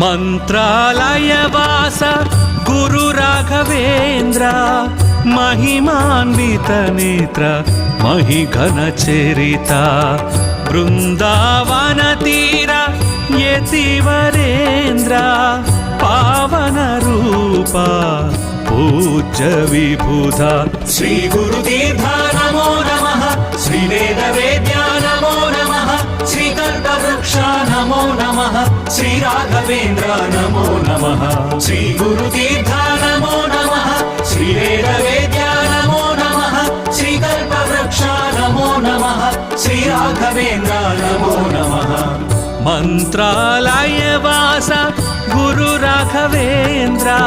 మంత్రాలయవాస గురు రాఘవేంద్ర महिमान्वित नेत्र महिघन चरित बृंदावन तीर यतिवरेन्द्र पावन रूपा पूज्य विबुधा श्री गुरुतीर्थ नमो नमः श्री वेद वेद्या नमो नमः श्री कल्पवृक्ष नमो नमः श्री राघवेन्द्र नमो नमः श्री गुरुतीर्थ नमो नमः श्री वेद वेद्या नमो नमः श्री कल्पवृक्ष नमो नमः श्री राघवेन्द्र नमो नमः मंत्रालयवास गुरु राघवेन्द्र।